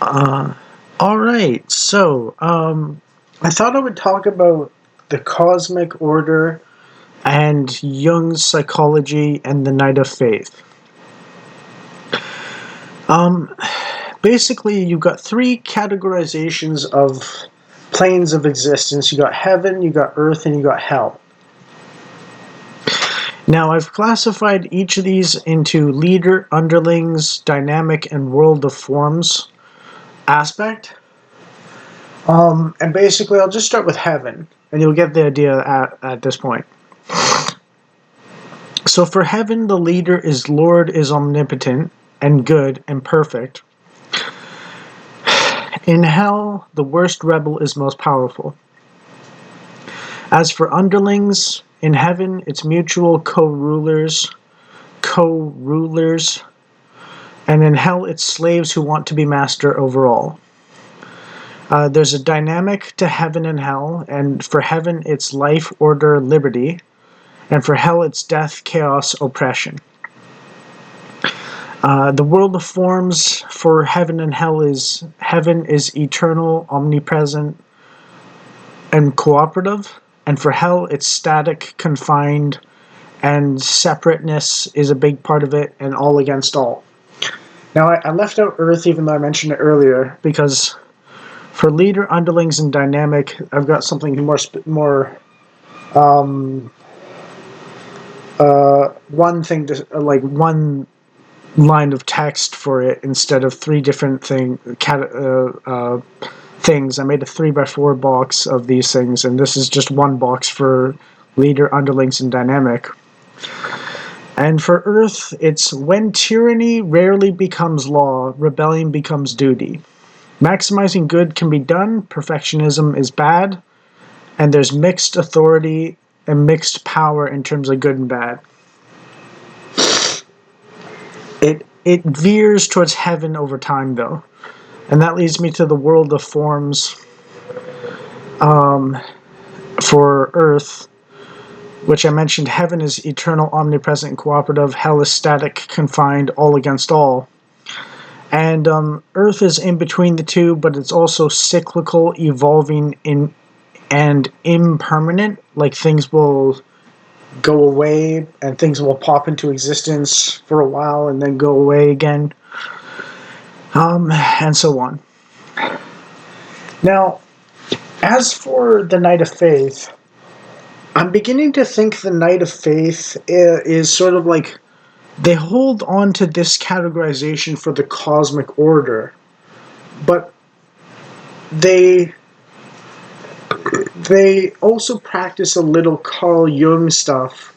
Uh, all right. I thought I would talk about the cosmic order and Jung's psychology and the Night of Faith. Um, Basically, you've got three categorizations of planes of existence. You got heaven, you got earth, and you got hell. Now, I've classified each of these into leader, underlings, dynamic, and world of forms aspect. And basically, I'll just start with heaven, and you'll get the idea at this point. So, for heaven, the leader is Lord is omnipotent and good and perfect. In hell, the worst rebel is most powerful. As for underlings, in heaven, it's mutual co-rulers, and in hell, it's slaves who want to be master over all. There's a dynamic to heaven and hell, and for heaven, it's life, order, liberty, and for hell, it's death, chaos, oppression. The world of forms for heaven and hell is heaven is eternal, omnipresent, and cooperative, and for hell, it's static, confined, and separateness is a big part of it, and all against all. Now, I left out Earth even though I mentioned it earlier, because for leader, underlings, and dynamic, I've got something more one thing to like one line of text for it instead of three different things. I made a 3x4 box of these things, and this is just one box for leader, underlings, and dynamic. And for Earth, it's when tyranny rarely becomes law, rebellion becomes duty. Maximizing good can be done, perfectionism is bad, and there's mixed authority and mixed power in terms of good and bad. It veers towards heaven over time, though. And that leads me to the world of forms for Earth, which I mentioned. Heaven is eternal, omnipresent, and cooperative. Hell is static, confined, all against all. And Earth is in between the two, but it's also cyclical, evolving, and impermanent. Like things will go away and things will pop into existence for a while and then go away again, and so on. Now, as for the Night of Faith, I'm beginning to think the Night of Faith is sort of like they hold on to this categorization for the cosmic order, but they also practice a little Carl Jung stuff.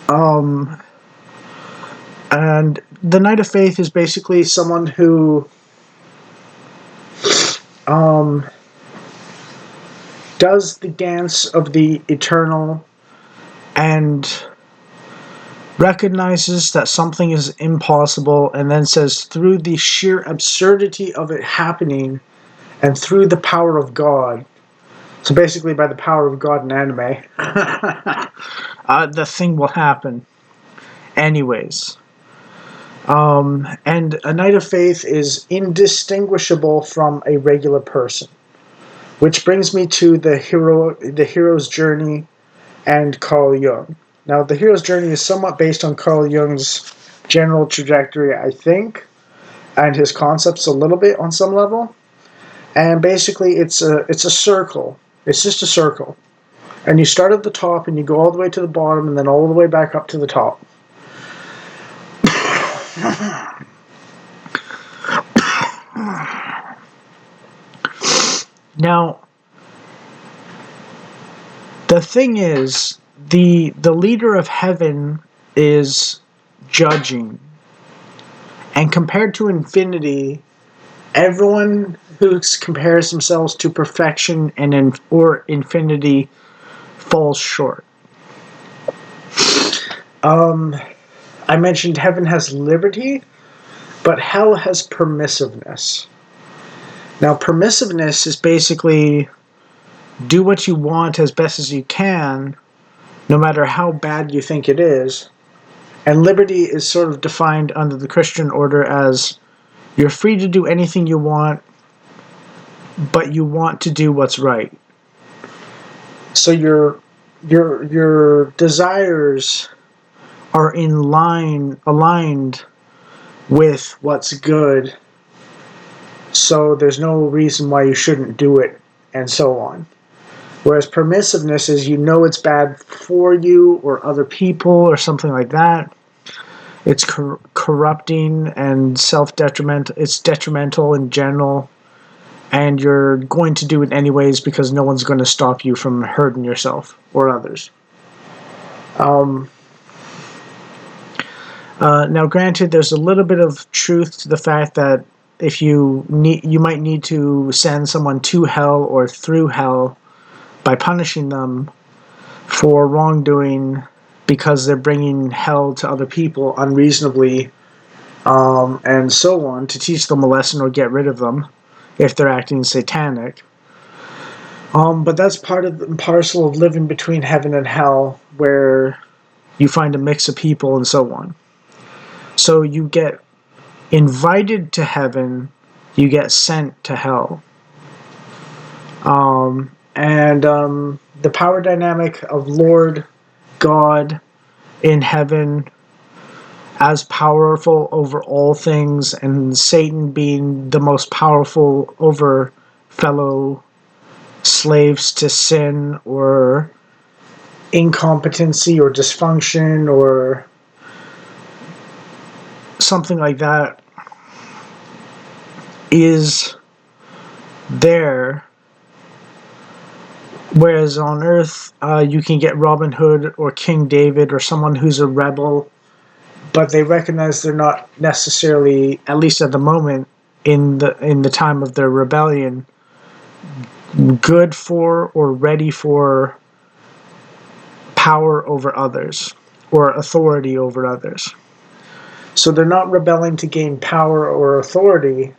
And the Knight of Faith is basically someone who does the dance of the eternal and recognizes that something is impossible and then says, through the sheer absurdity of it happening and through the power of God, so basically by the power of God in anime, the thing will happen anyways. And a Knight of Faith is indistinguishable from a regular person. Which brings me to the hero's journey and Carl Jung. Now, the hero's journey is somewhat based on Carl Jung's general trajectory, I think, and his concepts a little bit on some level. And basically, it's a circle. It's just a circle, and you start at the top and you go all the way to the bottom, and then all the way back up to the top. Now, the thing is, the leader of heaven is judging. And compared to infinity, everyone who compares themselves to perfection or infinity falls short. I mentioned heaven has liberty, but hell has permissiveness. Now, permissiveness is basically do what you want as best as you can, no matter how bad you think it is. And liberty is sort of defined under the Christian order as You're free to do anything you want, but you want to do what's right. So your desires are aligned with what's good. So there's no reason why you shouldn't do it, and so on. Whereas permissiveness is, you know, it's bad for you or other people or something like that. It's corrupting and self-detrimental. It's detrimental in general, and you're going to do it anyways because no one's going to stop you from hurting yourself or others. Now, granted, there's a little bit of truth to the fact that if you might need to send someone to hell or through hell by punishing them for wrongdoing because they're bringing hell to other people unreasonably, and so on, to teach them a lesson or get rid of them if they're acting satanic. But that's part of the parcel of living between heaven and hell, where you find a mix of people and so on. So you get invited to heaven, you get sent to hell. And the power dynamic of Lord God in heaven as powerful over all things, and Satan being the most powerful over fellow slaves to sin or incompetency or dysfunction or something like that, is there. Whereas on Earth, you can get Robin Hood or King David or someone who's a rebel, but they recognize they're not necessarily, at least at the moment, in the time of their rebellion, good for or ready for power over others or authority over others. So they're not rebelling to gain power or authority.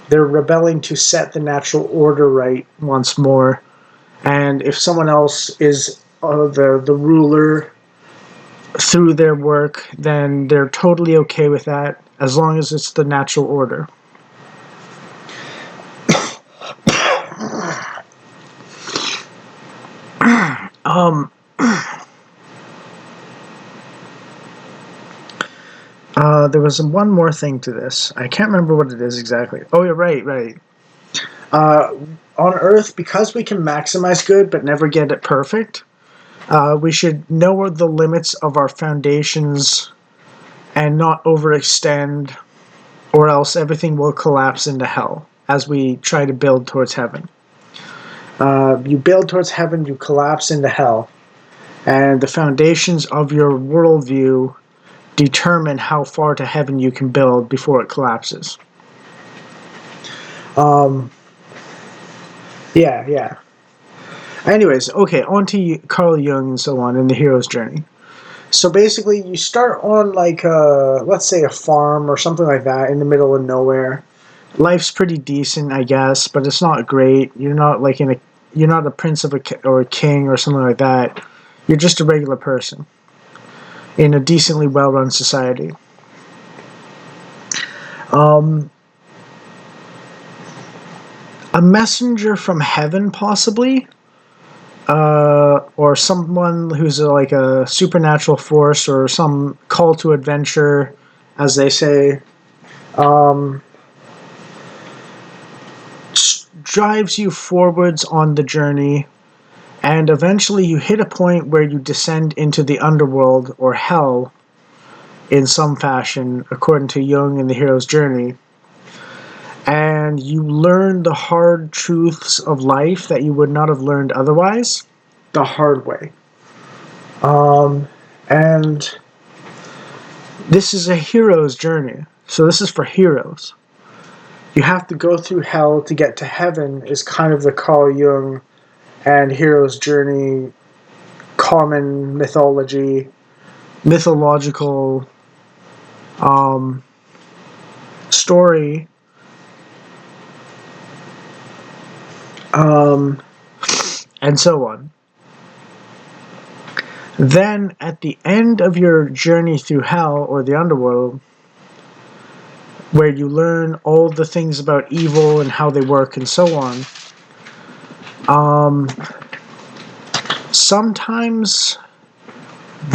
They're rebelling to set the natural order right once more. And if someone else is the ruler through their work, then they're totally okay with that, as long as it's the natural order. There was one more thing to this. I can't remember what it is exactly. Oh, you're right. On Earth, because we can maximize good but never get it perfect, we should know the limits of our foundations and not overextend, or else everything will collapse into hell as we try to build towards heaven. You build towards heaven, you collapse into hell. And the foundations of your worldview determine how far to heaven you can build before it collapses. Yeah. Anyways, okay, on to Carl Jung and so on in the hero's journey. So basically, you start on like let's say a farm or something like that in the middle of nowhere. Life's pretty decent, I guess, but it's not great. You're not like you're not a prince or a king or something like that. You're just a regular person in a decently well-run society. A messenger from heaven, possibly, or someone who's like a supernatural force or some call to adventure, as they say, drives you forwards on the journey, and eventually you hit a point where you descend into the underworld or hell in some fashion, according to Jung in the hero's journey. And you learn the hard truths of life that you would not have learned otherwise, the hard way. And this is a hero's journey. So this is for heroes. You have to go through hell to get to heaven is kind of the Carl Jung and hero's journey common mythological story. And so on. Then, at the end of your journey through hell or the underworld, where you learn all the things about evil and how they work and so on. Sometimes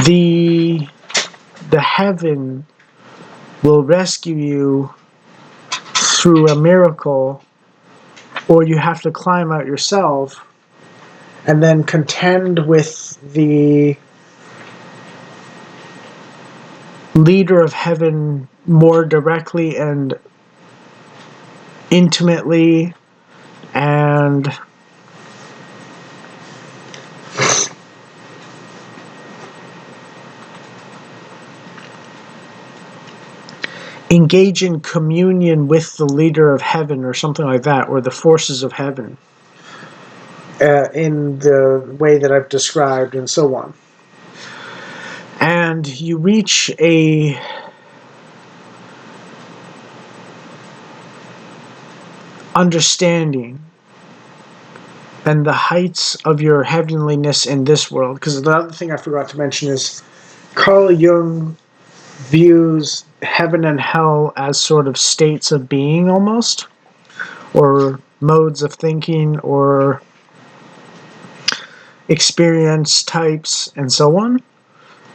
the heaven will rescue you through a miracle, or you have to climb out yourself and then contend with the leader of heaven more directly and intimately, and engage in communion with the leader of heaven or something like that, or the forces of heaven, in the way that I've described and so on. And you reach a understanding and the heights of your heavenliness in this world. Because the other thing I forgot to mention is Carl Jung views heaven and hell as sort of states of being almost, or modes of thinking, or experience types, and so on.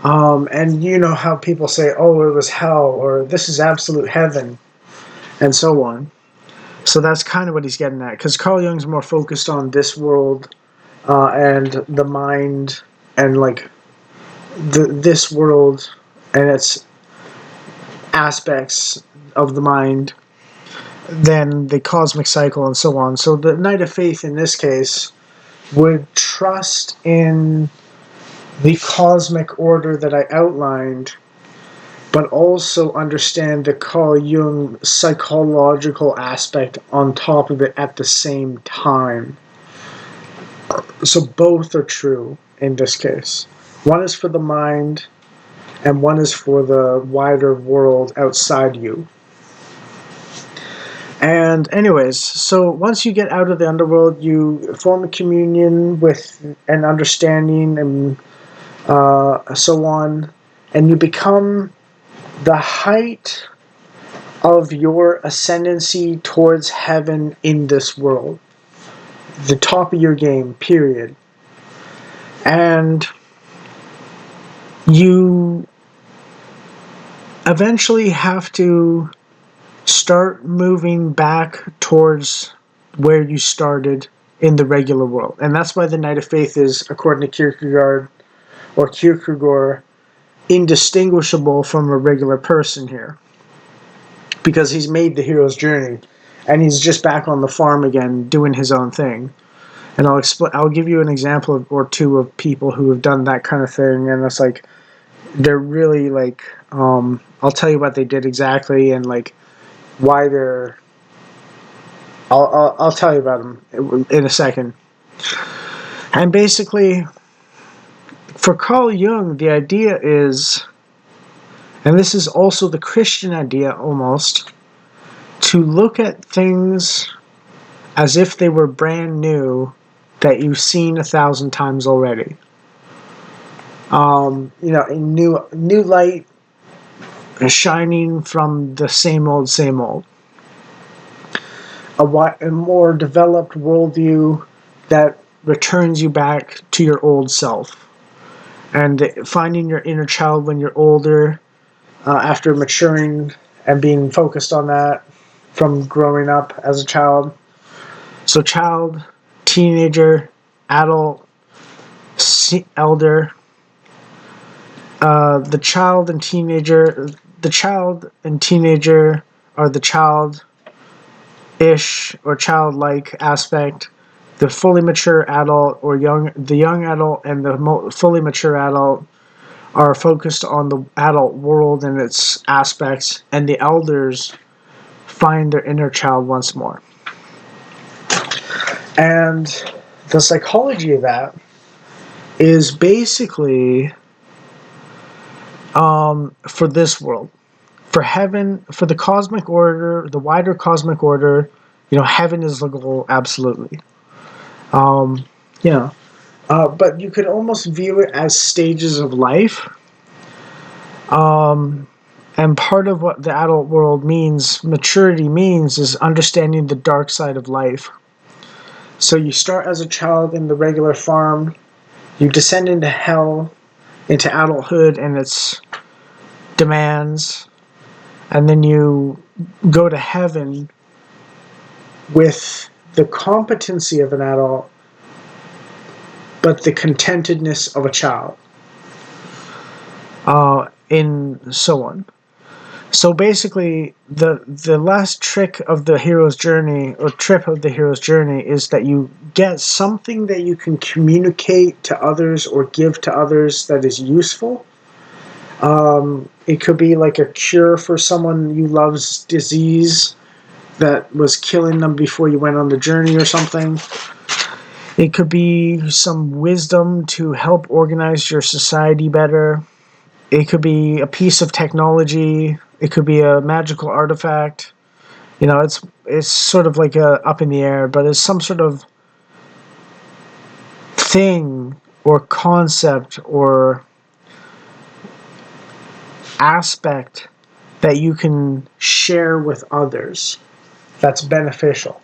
And you know how people say, oh, it was hell, or this is absolute heaven, and so on. So that's kind of what he's getting at, because Carl Jung's more focused on this world and the mind, and like this world and its aspects of the mind, than the cosmic cycle and so on. So the Knight of Faith in this case would trust in the cosmic order that I outlined, but also understand the Carl Jung psychological aspect on top of it at the same time. So both are true in this case. One is for the mind, and one is for the wider world outside you. And anyways, so once you get out of the underworld, you form a communion with an understanding and so on, and you become the height of your ascendancy towards heaven in this world. The top of your game, period. And you eventually have to start moving back towards where you started in the regular world. And that's why the Knight of Faith is, according to Kierkegaard, indistinguishable from a regular person here. Because he's made the hero's journey, and he's just back on the farm again doing his own thing. And I'll give you an example or two of people who have done that kind of thing, and it's like, they're really like, I'll tell you what they did exactly, and like why they're, I'll tell you about them in a second. And basically, for Carl Jung, the idea is, and this is also the Christian idea almost, to look at things as if they were brand new, that you've seen 1,000 times already. You know, a new light shining from the same old, same old. A more developed worldview that returns you back to your old self. And finding your inner child when you're older, after maturing and being focused on that from growing up as a child. So child, teenager, adult, elder. The child and teenager are the child-ish or childlike aspect. The fully mature adult or the young adult and the fully mature adult are focused on the adult world and its aspects, and the elders find their inner child once more. And the psychology of that is basically, for this world. For heaven, for the cosmic order, the wider cosmic order, you know, heaven is the goal, absolutely. You know, but you could almost view it as stages of life. And And part of what the adult world means, maturity means, is understanding the dark side of life. So you start as a child in the regular farm, you descend into hell, into adulthood and its demands, and then you go to heaven with the competency of an adult, but the contentedness of a child, and so on. So basically, the last trick of the hero's journey, or trip of the hero's journey, is that you get something that you can communicate to others or give to others that is useful. It could be like a cure for someone you love's disease that was killing them before you went on the journey or something. It could be some wisdom to help organize your society better. It could be a piece of technology. It could be a magical artifact. You know, it's sort of like a up in the air, but it's some sort of thing or concept or aspect that you can share with others that's beneficial,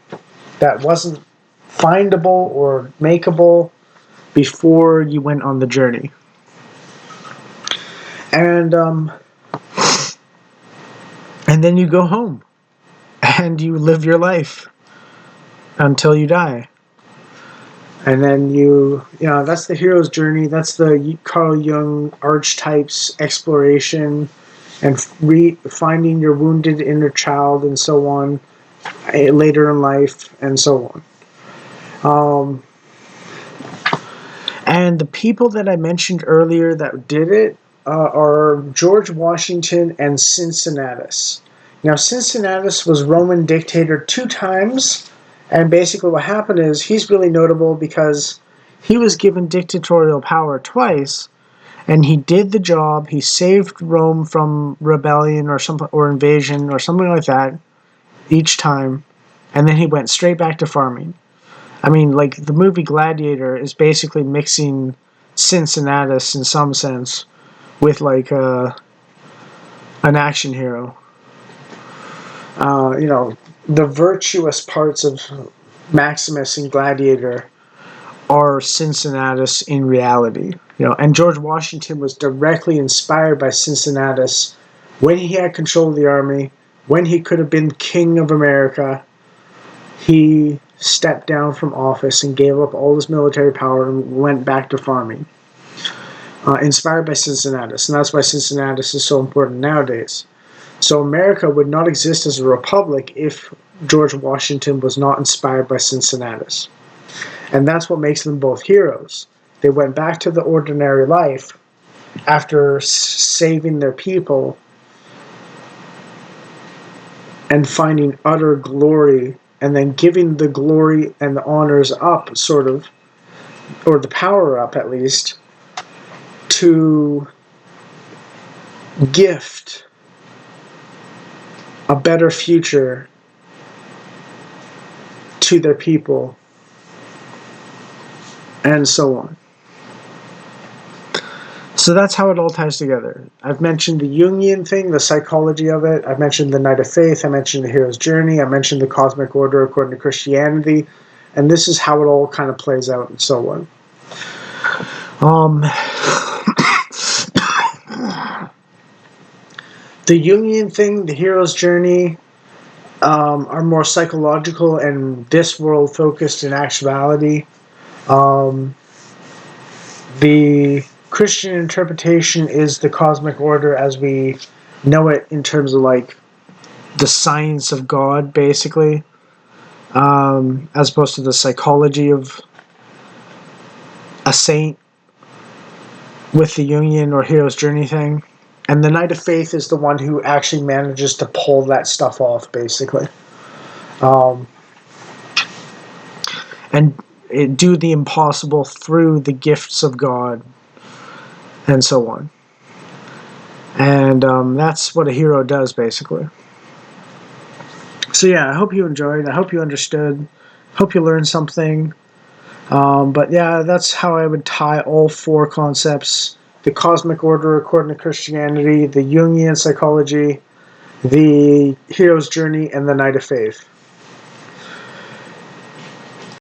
that wasn't findable or makeable before you went on the journey. And then you go home and you live your life until you die. And then that's the hero's journey. That's the Carl Jung archetypes exploration and finding your wounded inner child and so on later in life and so on. And the people that I mentioned earlier that did it are George Washington and Cincinnatus. Now, Cincinnatus was Roman dictator 2 times, and basically what happened is he's really notable because he was given dictatorial power twice, and he did the job. He saved Rome from rebellion or invasion or something like that each time, and then he went straight back to farming. I mean, like, the movie Gladiator is basically mixing Cincinnatus in some sense with, like, an action hero. The virtuous parts of Maximus in Gladiator are Cincinnatus in reality. And George Washington was directly inspired by Cincinnatus when he had control of the army, when he could have been king of America. He stepped down from office and gave up all his military power and went back to farming, inspired by Cincinnatus. And that's why Cincinnatus is so important nowadays. So America would not exist as a republic if George Washington was not inspired by Cincinnatus. And that's what makes them both heroes. They went back to the ordinary life after saving their people and finding utter glory, and then giving the glory and the honors up, sort of, or the power up at least, to gift a better future to their people, and so on. So that's how it all ties together. I've mentioned the Jungian thing, the psychology of it. I've mentioned the Knight of Faith. I mentioned the hero's journey. I mentioned the cosmic order according to Christianity. And this is how it all kind of plays out and so on. The Jungian thing, the hero's journey, are more psychological and this world focused in actuality. The Christian interpretation is the cosmic order as we know it in terms of like the science of God, basically, as opposed to the psychology of a saint with the Jungian or hero's journey thing. And the Knight of Faith is the one who actually manages to pull that stuff off, basically. And do the impossible through the gifts of God, and so on. And that's what a hero does, basically. So yeah, I hope you enjoyed. I hope you understood. Hope you learned something. But yeah, that's how I would tie all 4 concepts: the cosmic order according to Christianity, the Jungian psychology, the hero's journey, and the Knight of Faith.